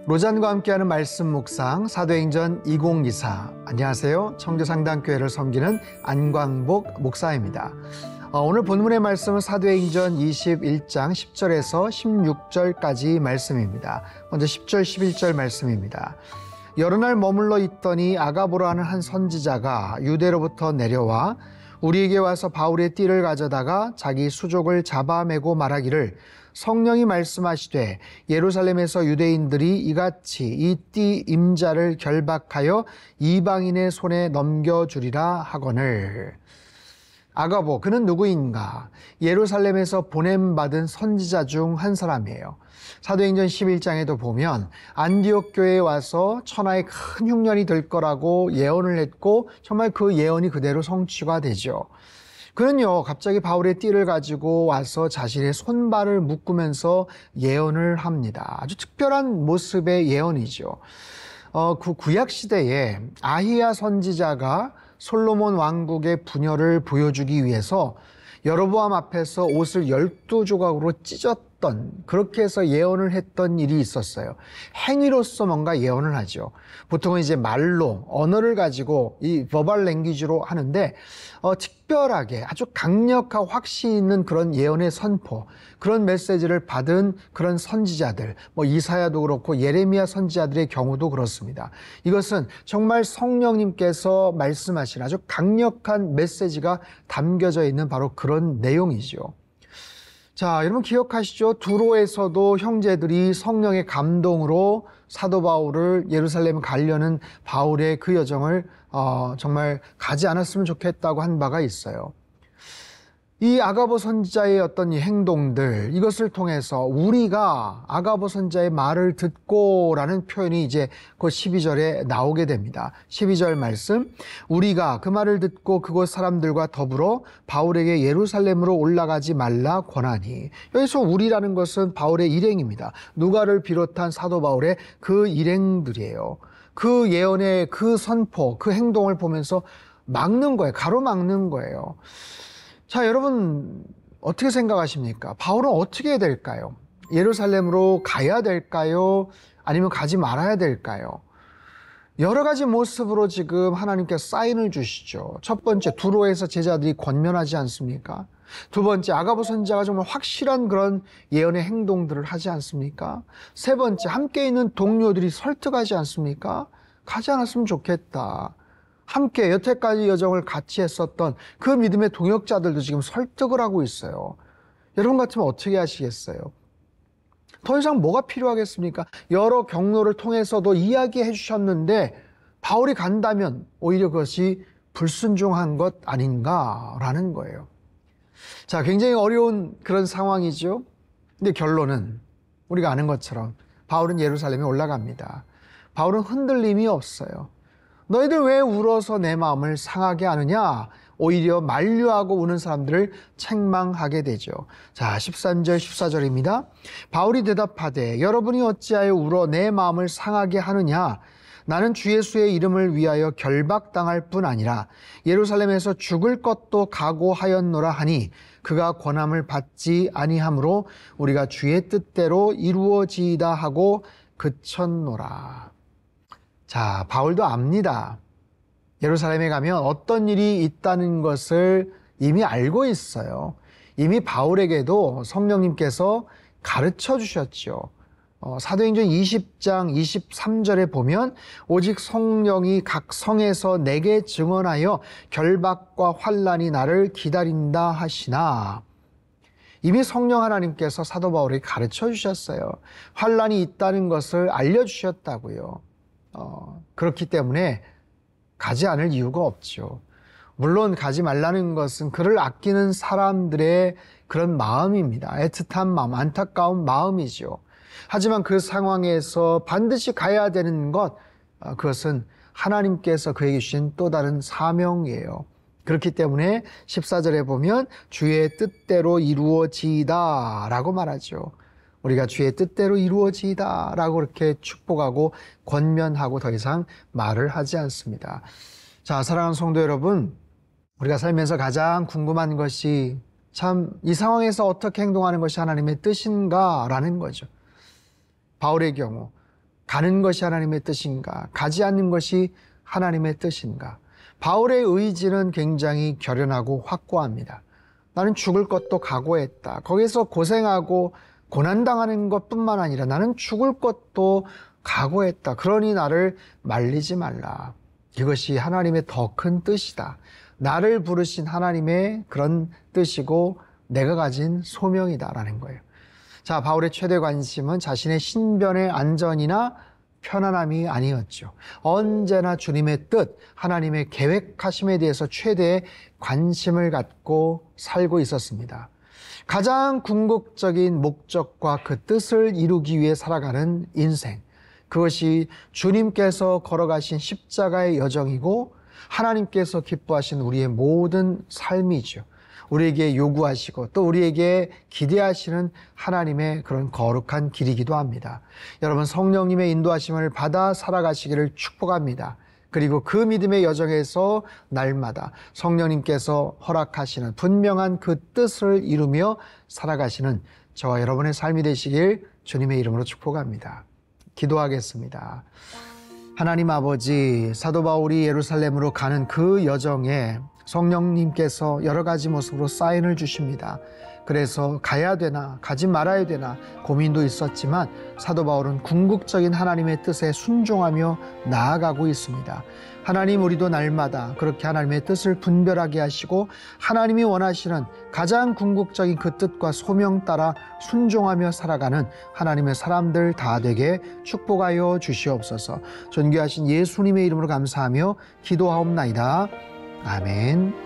로잔과 함께하는 말씀 묵상 사도행전 2024. 안녕하세요. 청주상당교회를 섬기는 안광복 목사입니다. 오늘 본문의 말씀은 사도행전 21장 10절에서 16절까지 말씀입니다. 먼저 10절 11절 말씀입니다. 여러 날 머물러 있더니 아가보라는 한 선지자가 유대로부터 내려와 우리에게 와서 바울의 띠를 가져다가 자기 수족을 잡아매고 말하기를 성령이 말씀하시되 예루살렘에서 유대인들이 이같이 이 띠 임자를 결박하여 이방인의 손에 넘겨주리라 하거늘. 아가보, 그는 누구인가? 예루살렘에서 보냄받은 선지자 중 한 사람이에요. 사도행전 11장에도 보면 안디옥 교회에 와서 천하의 큰 흉년이 될 거라고 예언을 했고 정말 그 예언이 그대로 성취가 되죠. 그는요, 갑자기 바울의 띠를 가지고 와서 자신의 손발을 묶으면서 예언을 합니다. 아주 특별한 모습의 예언이죠. 그 구약시대에 아히야 선지자가 솔로몬 왕국의 분열을 보여주기 위해서 여로보암 앞에서 옷을 12조각으로 찢었던, 그렇게 해서 예언을 했던 일이 있었어요. 행위로서 뭔가 예언을 하죠. 보통은 이제 말로, 언어를 가지고 이 버벌 랭귀지로 하는데 특별하게 아주 강력하고 확신 있는 그런 예언의 선포, 그런 메시지를 받은 그런 선지자들, 이사야도 그렇고 예레미야 선지자들의 경우도 그렇습니다. 이것은 정말 성령님께서 말씀하신 아주 강력한 메시지가 담겨져 있는 바로 그런 내용이죠. 자, 여러분 기억하시죠? 두로에서도 형제들이 성령의 감동으로 사도 바울을 예루살렘 가려는 바울의 그 여정을 정말 가지 않았으면 좋겠다고 한 바가 있어요. 이 아가보 선지자의 어떤 이 행동들, 이것을 통해서 우리가 아가보 선지자의 말을 듣고라는 표현이 이제 그 12절에 나오게 됩니다. 12절 말씀, 우리가 그 말을 듣고 그곳 사람들과 더불어 바울에게 예루살렘으로 올라가지 말라 권하니. 여기서 우리라는 것은 바울의 일행입니다. 누가를 비롯한 사도 바울의 그 일행들이에요. 그 예언의 그 선포, 그 행동을 보면서 막는 거예요. 가로막는 거예요. 자, 여러분 어떻게 생각하십니까? 바울은 어떻게 해야 될까요? 예루살렘으로 가야 될까요? 아니면 가지 말아야 될까요? 여러 가지 모습으로 지금 하나님께서 사인을 주시죠. 첫 번째, 두로에서 제자들이 권면하지 않습니까? 두 번째, 아가보 선지자가 정말 확실한 그런 예언의 행동들을 하지 않습니까? 세 번째, 함께 있는 동료들이 설득하지 않습니까? 가지 않았으면 좋겠다. 함께 여태까지 여정을 같이 했었던 그 믿음의 동역자들도 지금 설득을 하고 있어요. 여러분 같으면 어떻게 하시겠어요? 더 이상 뭐가 필요하겠습니까? 여러 경로를 통해서도 이야기해 주셨는데 바울이 간다면 오히려 그것이 불순종한 것 아닌가라는 거예요. 자, 굉장히 어려운 그런 상황이죠. 근데 결론은 우리가 아는 것처럼 바울은 예루살렘에 올라갑니다. 바울은 흔들림이 없어요. 너희들 왜 울어서 내 마음을 상하게 하느냐? 오히려 만류하고 우는 사람들을 책망하게 되죠. 자, 13절 14절입니다. 바울이 대답하되 여러분이 어찌하여 울어 내 마음을 상하게 하느냐? 나는 주 예수의 이름을 위하여 결박당할 뿐 아니라 예루살렘에서 죽을 것도 각오하였노라 하니 그가 권함을 받지 아니하므로 우리가 주의 뜻대로 이루어지이다 하고 그쳤노라. 자, 바울도 압니다. 예루살렘에 가면 어떤 일이 있다는 것을 이미 알고 있어요. 이미 바울에게도 성령님께서 가르쳐 주셨죠. 사도행전 20장 23절에 보면 오직 성령이 각 성에서 내게 증언하여 결박과 환난이 나를 기다린다 하시나. 이미 성령 하나님께서 사도 바울에게 가르쳐 주셨어요. 환난이 있다는 것을 알려주셨다고요. 그렇기 때문에 가지 않을 이유가 없죠. 물론 가지 말라는 것은 그를 아끼는 사람들의 그런 마음입니다. 애틋한 마음, 안타까운 마음이죠. 하지만 그 상황에서 반드시 가야 되는 것, 그것은 하나님께서 그에게 주신 또 다른 사명이에요. 그렇기 때문에 14절에 보면 주의 뜻대로 이루어지이다 라고 말하죠. 우리가 주의 뜻대로 이루어지이다 라고 그렇게 축복하고 권면하고 더 이상 말을 하지 않습니다. 자, 사랑하는 성도 여러분, 우리가 살면서 가장 궁금한 것이 참 이 상황에서 어떻게 행동하는 것이 하나님의 뜻인가 라는 거죠. 바울의 경우 가는 것이 하나님의 뜻인가? 가지 않는 것이 하나님의 뜻인가? 바울의 의지는 굉장히 결연하고 확고합니다. 나는 죽을 것도 각오했다. 거기서 고생하고 고난당하는 것뿐만 아니라 나는 죽을 것도 각오했다. 그러니 나를 말리지 말라. 이것이 하나님의 더 큰 뜻이다. 나를 부르신 하나님의 그런 뜻이고 내가 가진 소명이다라는 거예요. 자, 바울의 최대 관심은 자신의 신변의 안전이나 편안함이 아니었죠. 언제나 주님의 뜻, 하나님의 계획하심에 대해서 최대의 관심을 갖고 살고 있었습니다. 가장 궁극적인 목적과 그 뜻을 이루기 위해 살아가는 인생, 그것이 주님께서 걸어가신 십자가의 여정이고 하나님께서 기뻐하신 우리의 모든 삶이죠. 우리에게 요구하시고 또 우리에게 기대하시는 하나님의 그런 거룩한 길이기도 합니다. 여러분, 성령님의 인도하심을 받아 살아가시기를 축복합니다. 그리고 그 믿음의 여정에서 날마다 성령님께서 허락하시는 분명한 그 뜻을 이루며 살아가시는 저와 여러분의 삶이 되시길 주님의 이름으로 축복합니다. 기도하겠습니다. 하나님 아버지, 사도 바울이 예루살렘으로 가는 그 여정에 성령님께서 여러 가지 모습으로 사인을 주십니다. 그래서 가야 되나 가지 말아야 되나 고민도 있었지만 사도 바울은 궁극적인 하나님의 뜻에 순종하며 나아가고 있습니다. 하나님, 우리도 날마다 그렇게 하나님의 뜻을 분별하게 하시고 하나님이 원하시는 가장 궁극적인 그 뜻과 소명 따라 순종하며 살아가는 하나님의 사람들 다 되게 축복하여 주시옵소서. 존귀하신 예수님의 이름으로 감사하며 기도하옵나이다. 아멘.